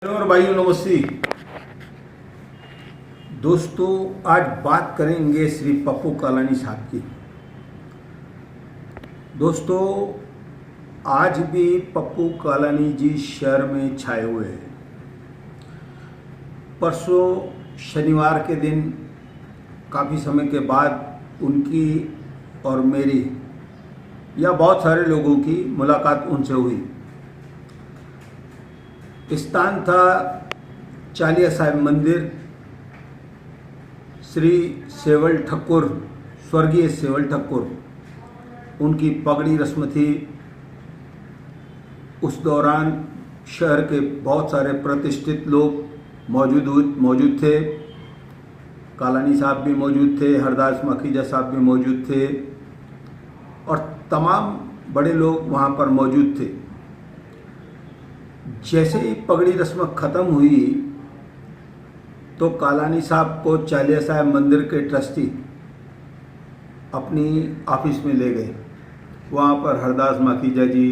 और भाइयों नमस्ते दोस्तों, आज बात करेंगे श्री पप्पू कालानी साहब की। दोस्तों, आज भी पप्पू कालानी जी शहर में छाए हुए हैं। परसों शनिवार के दिन काफ़ी समय के बाद उनकी और मेरी या बहुत सारे लोगों की मुलाकात उनसे हुई। स्थान था चालिया साहिब मंदिर। श्री सेवल ठाकुर, स्वर्गीय सेवल ठाकुर, उनकी पगड़ी रस्म थी। उस दौरान शहर के बहुत सारे प्रतिष्ठित लोग मौजूद थे। कालानी साहब भी मौजूद थे, हरदास माखीजा साहब भी मौजूद थे और तमाम बड़े लोग वहाँ पर मौजूद थे। जैसे ही पगड़ी रस्म ख़त्म हुई तो कालानी साहब को चालिया साहिब मंदिर के ट्रस्टी अपनी ऑफिस में ले गए। वहाँ पर हरदास माखीजा जी,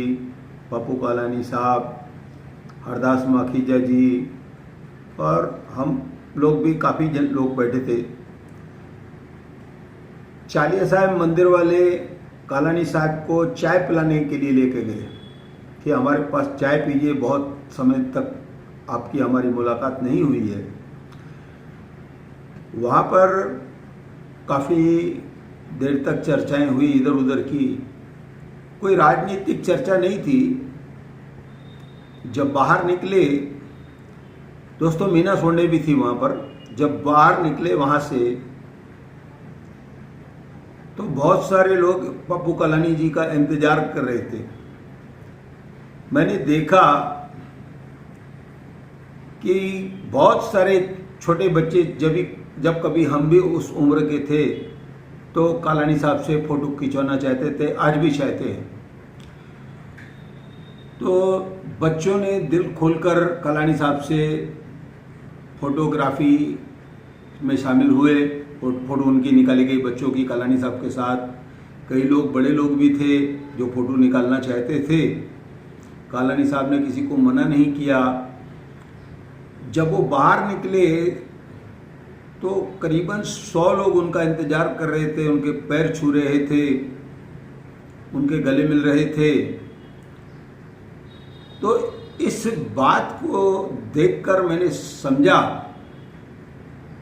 पप्पू कालानी साहब, हरदास माखीजा जी और हम लोग भी काफ़ी लोग बैठे थे। चालिया साहिब मंदिर वाले कालानी साहब को चाय पिलाने के लिए लेके गए कि हमारे पास चाय पीजिए, बहुत समय तक आपकी हमारी मुलाकात नहीं हुई है। वहाँ पर काफ़ी देर तक चर्चाएं हुई इधर उधर की। कोई राजनीतिक चर्चा नहीं थी। जब बाहर निकले, दोस्तों मीना सोंडे भी थी वहाँ पर, जब बाहर निकले वहाँ से तो बहुत सारे लोग पप्पू कालानी जी का इंतजार कर रहे थे। मैंने देखा कि बहुत सारे छोटे बच्चे जब कभी हम भी उस उम्र के थे तो कालानी साहब से फ़ोटो खिंचवाना चाहते थे, आज भी चाहते हैं। तो बच्चों ने दिल खोलकर कालानी साहब से फोटोग्राफी में शामिल हुए। फ़ोटो उनकी निकाली गई बच्चों की कालानी साहब के साथ। कई लोग, बड़े लोग भी थे जो फ़ोटो निकालना चाहते थे। कालानी साहब ने किसी को मना नहीं किया। जब वो बाहर निकले तो करीबन 100 लोग उनका इंतजार कर रहे थे, उनके पैर छू रहे थे, उनके गले मिल रहे थे। तो इस बात को देखकर मैंने समझा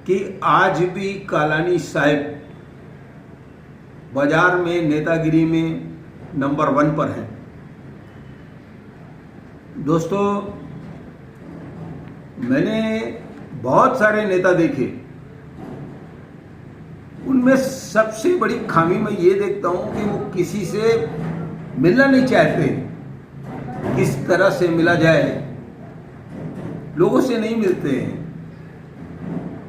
कि आज भी कालानी साहब बाजार में नेतागिरी में नंबर 1 पर हैं। दोस्तों, मैंने बहुत सारे नेता देखे, उनमें सबसे बड़ी खामी मैं ये देखता हूं कि वो किसी से मिलना नहीं चाहते। किस तरह से मिला जाए, लोगों से नहीं मिलते हैं।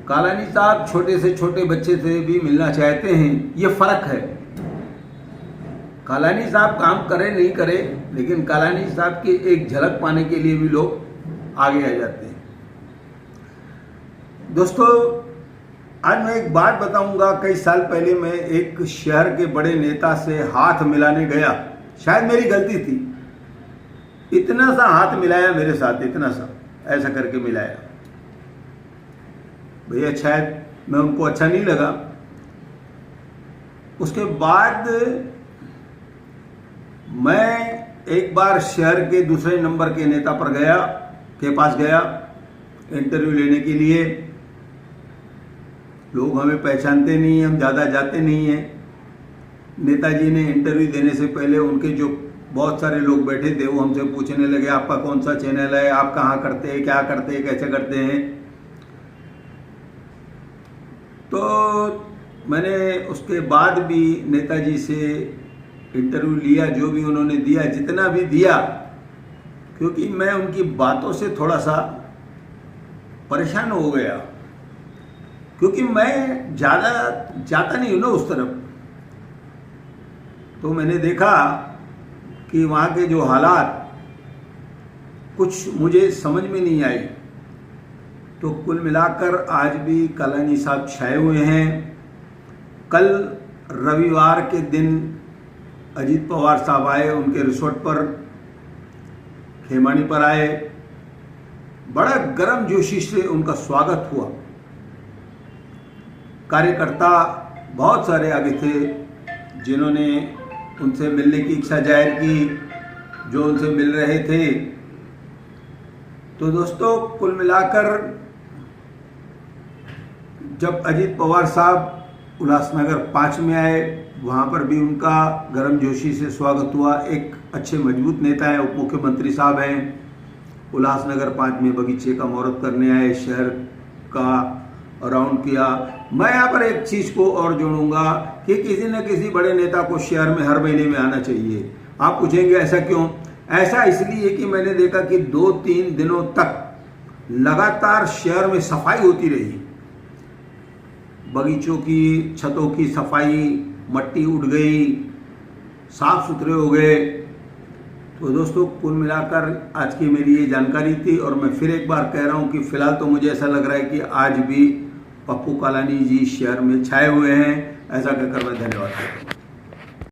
कालानी साहब छोटे से छोटे बच्चे से भी मिलना चाहते हैं, ये फर्क है। कालानी साहब काम करे नहीं करे, लेकिन कालानी साहब की एक झलक पाने के लिए भी लोग आगे आ जाते हैं। दोस्तों, आज मैं एक बात बताऊंगा। कई साल पहले मैं एक शहर के बड़े नेता से हाथ मिलाने गया। शायद मेरी गलती थी, इतना सा हाथ मिलाया मेरे साथ, इतना सा ऐसा करके मिलाया। भैया शायद मैं उनको अच्छा नहीं लगा। उसके बाद मैं एक बार शहर के दूसरे नंबर के नेता के पास गया इंटरव्यू लेने के लिए। लोग हमें पहचानते नहीं हैं, हम ज़्यादा जाते नहीं हैं। नेताजी ने इंटरव्यू देने से पहले उनके जो बहुत सारे लोग बैठे थे वो हमसे पूछने लगे, आपका कौन सा चैनल है, आप कहाँ करते हैं, क्या करते हैं, कैसे करते हैं। तो मैंने उसके बाद भी नेताजी से इंटरव्यू लिया, जो भी उन्होंने दिया, जितना भी दिया, क्योंकि मैं उनकी बातों से थोड़ा सा परेशान हो गया, क्योंकि मैं ज़्यादा जाता नहीं हूँ ना उस तरफ। तो मैंने देखा कि वहाँ के जो हालात कुछ मुझे समझ में नहीं आई। तो कुल मिलाकर आज भी कालानी साहब छाए हुए हैं। कल रविवार के दिन अजीत पवार साहब आए, उनके रिसोर्ट पर खेमानी पर आए। बड़ा गर्मजोशी से उनका स्वागत हुआ। कार्यकर्ता बहुत सारे आगे थे जिन्होंने उनसे मिलने की इच्छा जाहिर की, जो उनसे मिल रहे थे। तो दोस्तों, कुल मिलाकर जब अजीत पवार साहब उल्लासनगर 5 में आए, वहाँ पर भी उनका गर्मजोशी से स्वागत हुआ। एक अच्छे मजबूत नेता हैं, उप मुख्यमंत्री साहब हैं, उल्लासनगर 5 में बगीचे का मुहूर्त करने आए, शहर का राउंड किया। मैं यहाँ पर एक चीज़ को और जोड़ूंगा कि किसी न किसी बड़े नेता को शहर में हर महीने में आना चाहिए। आप पूछेंगे ऐसा क्यों? ऐसा इसलिए कि मैंने देखा कि 2-3 दिनों तक लगातार शहर में सफाई होती रही, बगीचों की छतों की सफाई, मट्टी उड़ गई, साफ सुथरे हो गए। तो दोस्तों, कुल मिलाकर आज की मेरी ये जानकारी थी, और मैं फिर एक बार कह रहा हूँ कि फिलहाल तो मुझे ऐसा लग रहा है कि आज भी पप्पू कालानी जी शहर में छाए हुए हैं। ऐसा कहकर मैं धन्यवाद करता हूँ।